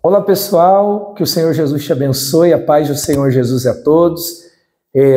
Olá pessoal, que o Senhor Jesus te abençoe, a paz do Senhor Jesus a todos.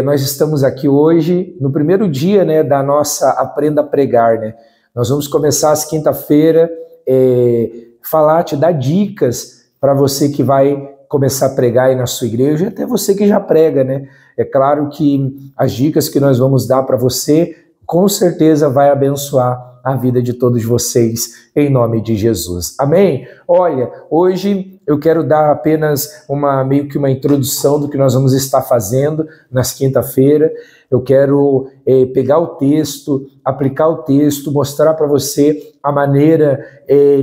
Nós estamos aqui hoje no primeiro dia, da nossa Aprenda a Pregar, Nós vamos começar às quinta-feira, te dar dicas para você que vai começar a pregar aí na sua igreja, e até você que já prega, É claro que as dicas que nós vamos dar para você, com certeza vai abençoar a vida de todos vocês, em nome de Jesus. Amém? Olha, hoje eu quero dar apenas meio que uma introdução do que nós vamos estar fazendo nas quinta-feira. Eu quero pegar o texto, aplicar o texto, mostrar para você a maneira,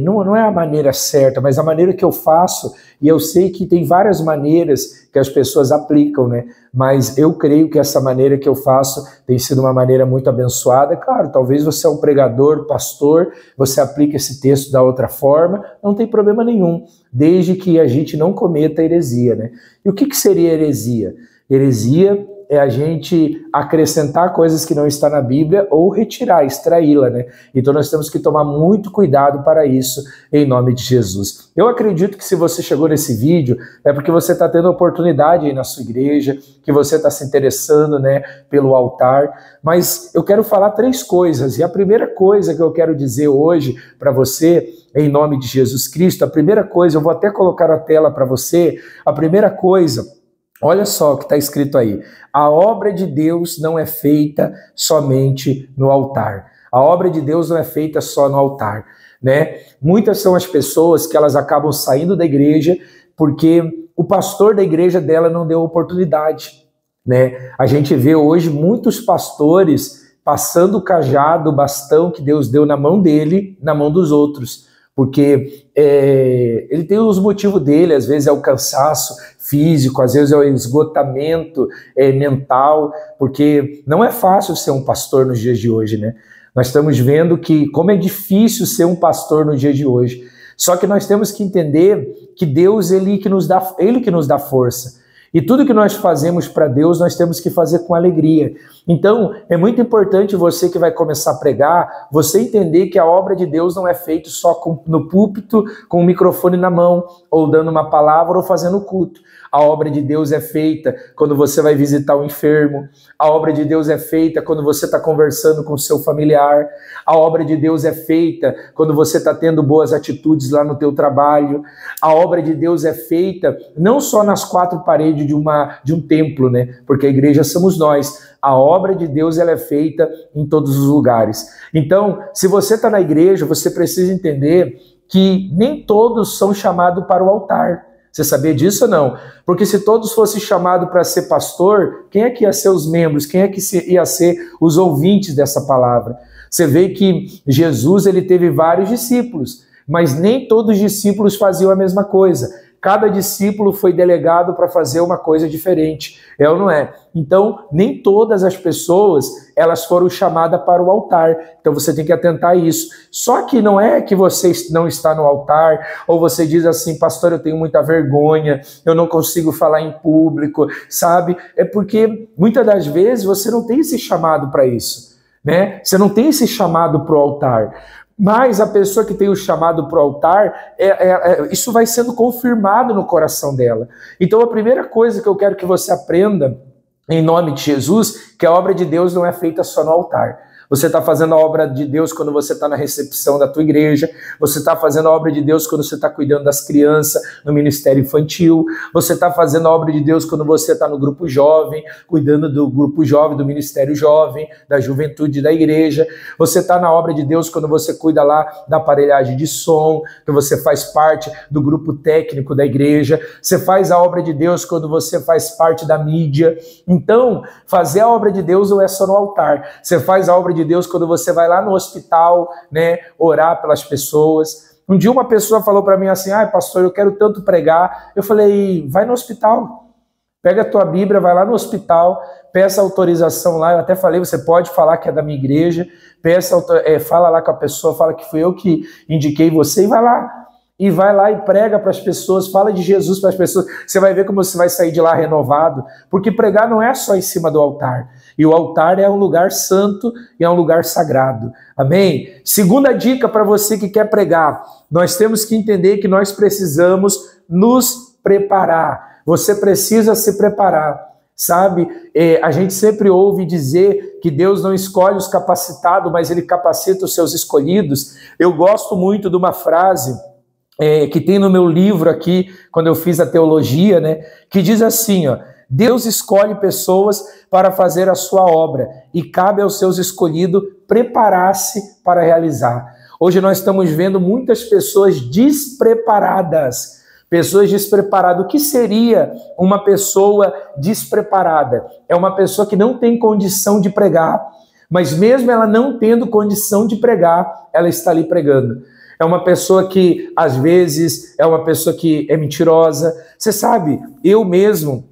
não é a maneira certa, mas a maneira que eu faço, e eu sei que tem várias maneiras que as pessoas aplicam, Mas eu creio que essa maneira que eu faço tem sido uma maneira muito abençoada. Claro, talvez você é um pregador, pastor, você aplica esse texto da outra forma, não tem problema nenhum, desde que a gente não cometa heresia, E o que seria heresia? Heresia é a gente acrescentar coisas que não está na Bíblia ou retirar, extraí-la, Então nós temos que tomar muito cuidado para isso, em nome de Jesus. Eu acredito que se você chegou nesse vídeo, é porque você está tendo oportunidade aí na sua igreja, que você está se interessando, pelo altar, mas eu quero falar 3 coisas, e a primeira coisa que eu quero dizer hoje para você, em nome de Jesus Cristo, a primeira coisa, eu vou até colocar a tela para você, a primeira coisa, olha só o que está escrito aí. A obra de Deus não é feita somente no altar. A obra de Deus não é feita só no altar, Muitas são as pessoas que elas acabam saindo da igreja porque o pastor da igreja dela não deu oportunidade, A gente vê hoje muitos pastores passando o cajado, o bastão que Deus deu na mão dele, na mão dos outros. Porque ele tem os motivos dele, às vezes é o cansaço físico, às vezes é o esgotamento mental, porque não é fácil ser um pastor nos dias de hoje, Nós estamos vendo que como é difícil ser um pastor no dia de hoje. Só que nós temos que entender que Deus, Ele que nos dá força. E tudo que nós fazemos para Deus, nós temos que fazer com alegria. Então, é muito importante você que vai começar a pregar, você entender que a obra de Deus não é feita só no púlpito, com o microfone na mão, ou dando uma palavra, ou fazendo culto. A obra de Deus é feita quando você vai visitar o enfermo. A obra de Deus é feita quando você está conversando com o seu familiar. A obra de Deus é feita quando você está tendo boas atitudes lá no teu trabalho. A obra de Deus é feita não só nas 4 paredes de um templo, Porque a igreja somos nós. A obra de Deus ela é feita em todos os lugares. Então, se você está na igreja, você precisa entender que nem todos são chamados para o altar. Você sabia disso ou não? Porque se todos fossem chamados para ser pastor, quem é que ia ser os membros? Quem é que ia ser os ouvintes dessa palavra? Você vê que Jesus ele teve vários discípulos, mas nem todos os discípulos faziam a mesma coisa. Cada discípulo foi delegado para fazer uma coisa diferente, é ou não é? Então, nem todas as pessoas, elas foram chamadas para o altar. Então, você tem que atentar a isso. Só que não é que você não está no altar, ou você diz assim, pastor, eu tenho muita vergonha, eu não consigo falar em público, sabe? É porque, muitas das vezes, você não tem esse chamado para isso, Você não tem esse chamado para o altar. Mas a pessoa que tem o chamado para o altar, isso vai sendo confirmado no coração dela. Então a primeira coisa que eu quero que você aprenda, em nome de Jesus, que a obra de Deus não é feita só no altar. Você está fazendo a obra de Deus quando você está na recepção da tua igreja, você está fazendo a obra de Deus quando você está cuidando das crianças no ministério infantil, você está fazendo a obra de Deus quando você está no grupo jovem, cuidando do grupo jovem, do ministério jovem, da juventude da igreja, você está na obra de Deus quando você cuida lá da aparelhagem de som, que você faz parte do grupo técnico da igreja, você faz a obra de Deus quando você faz parte da mídia. Então, fazer a obra de Deus não é só no altar, você faz a obra de Deus quando você vai lá no hospital, orar pelas pessoas. Um dia uma pessoa falou para mim assim, pastor, eu quero tanto pregar. Eu falei, vai no hospital, pega a tua Bíblia, vai lá no hospital, peça autorização lá. Eu até falei, você pode falar que é da minha igreja, fala lá com a pessoa, fala que fui eu que indiquei você e vai lá. e vai lá e prega para as pessoas, fala de Jesus para as pessoas, você vai ver como você vai sair de lá renovado, porque pregar não é só em cima do altar, e o altar é um lugar santo e é um lugar sagrado, amém? Segunda dica para você que quer pregar, nós temos que entender que nós precisamos nos preparar, você precisa se preparar, sabe? A gente sempre ouve dizer que Deus não escolhe os capacitados, mas Ele capacita os seus escolhidos. Eu gosto muito de uma frase que tem no meu livro aqui, quando eu fiz a teologia, né, que diz assim, ó, Deus escolhe pessoas para fazer a sua obra e cabe aos seus escolhidos preparar-se para realizar. Hoje nós estamos vendo muitas pessoas despreparadas. Pessoas despreparadas. O que seria uma pessoa despreparada? É uma pessoa que não tem condição de pregar, mas mesmo ela não tendo condição de pregar, ela está ali pregando. É uma pessoa que, às vezes, é uma pessoa que é mentirosa. Você sabe, eu mesmo,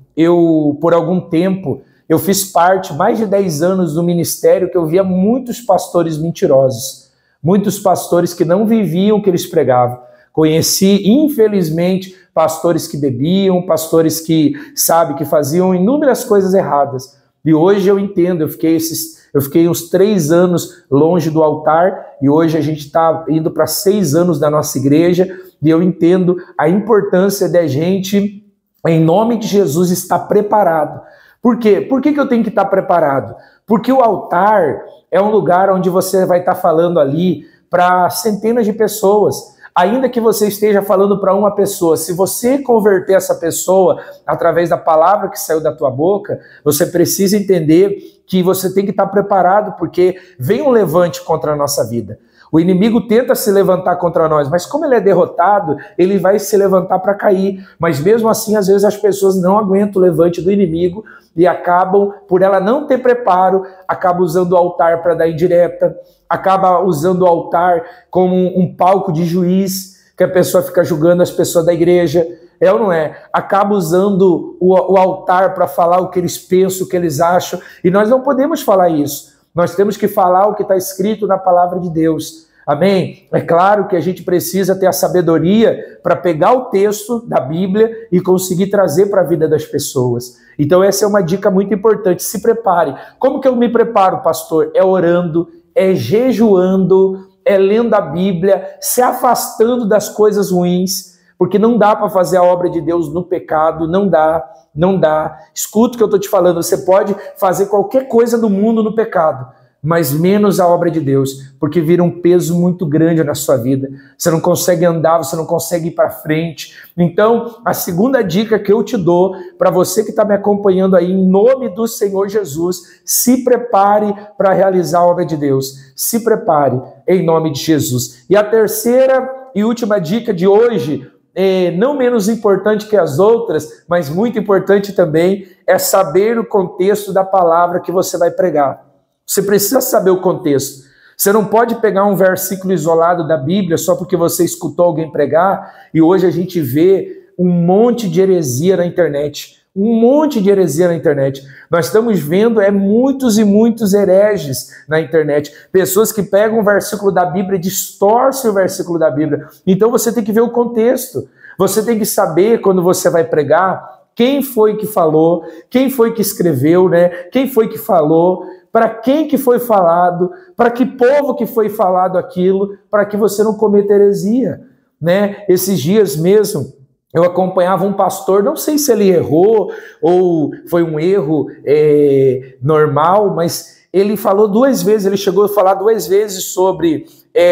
por algum tempo, eu fiz parte, mais de 10 anos, do ministério que eu via muitos pastores mentirosos. Muitos pastores que não viviam o que eles pregavam. Conheci, infelizmente, pastores que bebiam, pastores que, sabe, que faziam inúmeras coisas erradas. E hoje eu entendo, eu fiquei uns 3 anos longe do altar e hoje a gente está indo para 6 anos da nossa igreja e eu entendo a importância da gente, em nome de Jesus, estar preparado. Por quê? Por que eu tenho que estar preparado? Porque o altar é um lugar onde você vai estar falando ali para centenas de pessoas. Ainda que você esteja falando para uma pessoa, se você converter essa pessoa através da palavra que saiu da tua boca, você precisa entender que você tem que estar preparado, porque vem um levante contra a nossa vida. O inimigo tenta se levantar contra nós, mas como ele é derrotado, ele vai se levantar para cair. Mas mesmo assim, às vezes as pessoas não aguentam o levante do inimigo e acabam, por ela não ter preparo, acabam usando o altar para dar indireta, acaba usando o altar como um palco de juiz, que a pessoa fica julgando as pessoas da igreja, é ou não é? Acaba usando o altar para falar o que eles pensam, o que eles acham, e nós não podemos falar isso. Nós temos que falar o que está escrito na palavra de Deus. Amém? É claro que a gente precisa ter a sabedoria para pegar o texto da Bíblia e conseguir trazer para a vida das pessoas. Então essa é uma dica muito importante, se prepare. Como que eu me preparo, pastor? É orando, é jejuando, é lendo a Bíblia, se afastando das coisas ruins, porque não dá para fazer a obra de Deus no pecado, não dá. Escuta o que eu estou te falando, você pode fazer qualquer coisa do mundo no pecado, mas menos a obra de Deus, porque vira um peso muito grande na sua vida. Você não consegue andar, você não consegue ir para frente. Então, a segunda dica que eu te dou, para você que está me acompanhando aí, em nome do Senhor Jesus, se prepare para realizar a obra de Deus. Se prepare, em nome de Jesus. E a terceira e última dica de hoje, não menos importante que as outras, mas muito importante também, é saber o contexto da palavra que você vai pregar. Você precisa saber o contexto. Você não pode pegar um versículo isolado da Bíblia só porque você escutou alguém pregar, e hoje a gente vê um monte de heresia na internet. Um monte de heresia na internet. Nós estamos vendo muitos e muitos hereges na internet. Pessoas que pegam um versículo da Bíblia e distorcem o versículo da Bíblia. Então você tem que ver o contexto. Você tem que saber, quando você vai pregar, quem foi que falou, quem foi que escreveu, né? Quem foi que falou, para quem que foi falado, para que povo que foi falado aquilo, para que você não cometa heresia, né? Esses dias mesmo, eu acompanhava um pastor, não sei se ele errou ou foi um erro normal, mas ele falou 2 vezes, ele chegou a falar 2 vezes sobre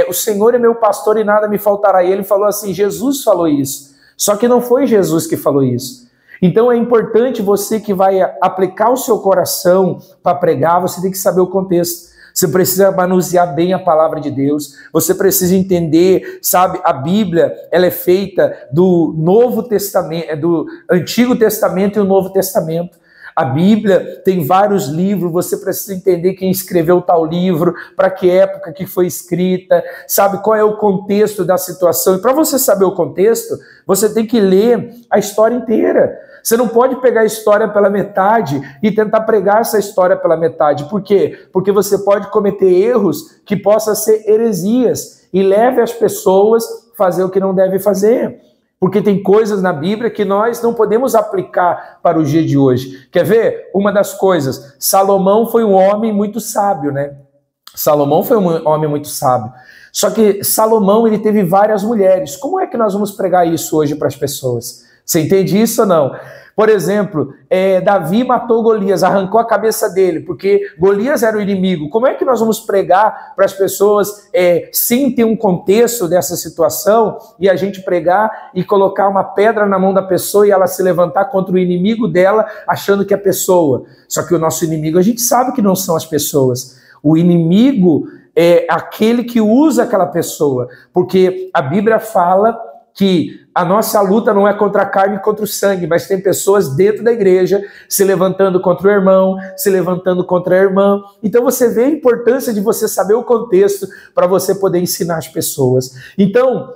o Senhor é meu pastor e nada me faltará. E ele falou assim, Jesus falou isso, só que não foi Jesus que falou isso. Então é importante você que vai aplicar o seu coração para pregar, você tem que saber o contexto. Você precisa manusear bem a palavra de Deus. Você precisa entender, sabe, a Bíblia, ela é feita do Novo Testamento, do Antigo Testamento e o Novo Testamento. A Bíblia tem vários livros, você precisa entender quem escreveu tal livro, para que época que foi escrita, sabe qual é o contexto da situação. E para você saber o contexto, você tem que ler a história inteira. Você não pode pegar a história pela metade e tentar pregar essa história pela metade. Por quê? Porque você pode cometer erros que possam ser heresias. e leve as pessoas a fazer o que não deve fazer. Porque tem coisas na Bíblia que nós não podemos aplicar para o dia de hoje. Quer ver? Uma das coisas, Salomão foi um homem muito sábio, né? Salomão foi um homem muito sábio. Só que Salomão, ele teve várias mulheres. Como é que nós vamos pregar isso hoje para as pessoas? Você entende isso ou não? Por exemplo, Davi matou Golias, arrancou a cabeça dele, porque Golias era o inimigo. Como é que nós vamos pregar para as pessoas sem ter um contexto dessa situação e a gente pregar e colocar uma pedra na mão da pessoa e ela se levantar contra o inimigo dela, achando que é a pessoa? Só que o nosso inimigo, a gente sabe que não são as pessoas. O inimigo é aquele que usa aquela pessoa, porque a Bíblia fala que a nossa luta não é contra a carne e contra o sangue, mas tem pessoas dentro da igreja se levantando contra o irmão, se levantando contra a irmã. Então você vê a importância de você saber o contexto para você poder ensinar as pessoas. Então,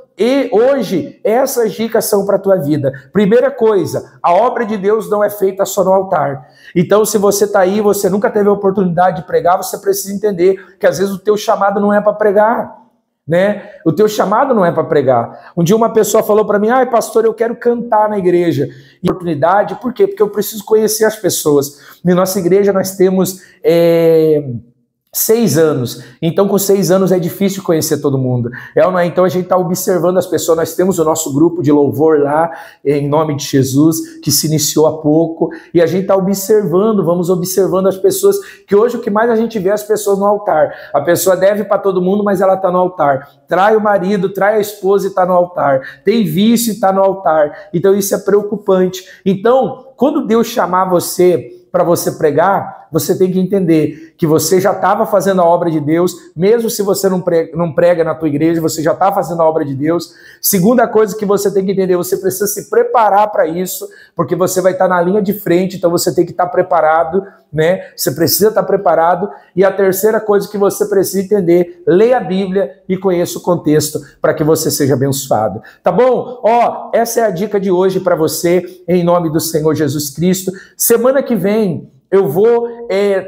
hoje, essas dicas são para a tua vida. Primeira coisa, a obra de Deus não é feita só no altar. Então, se você está aí, você nunca teve a oportunidade de pregar, você precisa entender que às vezes o teu chamado não é para pregar. Né? O teu chamado não é para pregar. Um dia uma pessoa falou para mim: pastor, eu quero cantar na igreja. E oportunidade, por quê? Porque eu preciso conhecer as pessoas. Na nossa igreja nós temos 6 anos, então com 6 anos é difícil conhecer todo mundo. Então a gente está observando as pessoas. Nós temos o nosso grupo de louvor lá, em nome de Jesus, que se iniciou há pouco, e a gente está observando, vamos observando as pessoas, que hoje o que mais a gente vê é as pessoas no altar. A pessoa deve para todo mundo, mas ela está no altar. Trai o marido, trai a esposa e está no altar. Tem vício e está no altar. Então isso é preocupante. Então, quando Deus chamar você para você pregar, você tem que entender que você já estava fazendo a obra de Deus, mesmo se você não prega na tua igreja, você já está fazendo a obra de Deus. Segunda coisa que você tem que entender, você precisa se preparar para isso, porque você vai estar na linha de frente, então você tem que estar preparado, né? Você precisa estar preparado. E a terceira coisa que você precisa entender, leia a Bíblia e conheça o contexto para que você seja abençoado. Tá bom? Essa é a dica de hoje para você, em nome do Senhor Jesus Cristo. Semana que vem, eu vou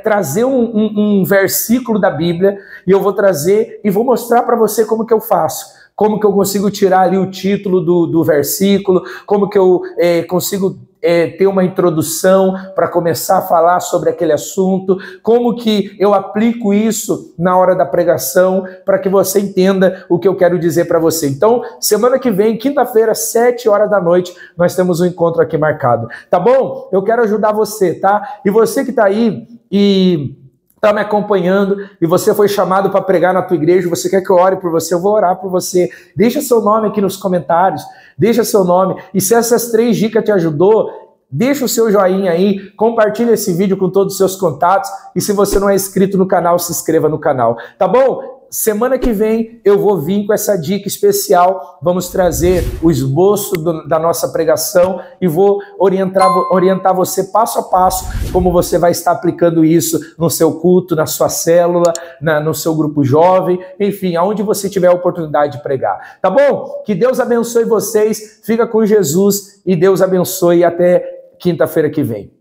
trazer um versículo da Bíblia e eu vou trazer e vou mostrar para você como que eu faço, como que eu consigo tirar ali o título do versículo, como que eu consigo ter uma introdução para começar a falar sobre aquele assunto, como que eu aplico isso na hora da pregação, para que você entenda o que eu quero dizer para você. Então, semana que vem, quinta-feira, 7 horas da noite, nós temos um encontro aqui marcado, tá bom? Eu quero ajudar você, tá? E você que tá aí e está me acompanhando e você foi chamado para pregar na tua igreja, você quer que eu ore por você, eu vou orar por você. Deixa seu nome aqui nos comentários, deixa seu nome. E se essas 3 dicas te ajudou, deixa o seu joinha aí, compartilha esse vídeo com todos os seus contatos e se você não é inscrito no canal, se inscreva no canal, tá bom? Semana que vem eu vou vir com essa dica especial, vamos trazer o esboço da nossa pregação e vou orientar você passo a passo como você vai estar aplicando isso no seu culto, na sua célula, no seu grupo jovem, enfim, aonde você tiver a oportunidade de pregar, tá bom? Que Deus abençoe vocês, fica com Jesus e Deus abençoe e até quinta-feira que vem.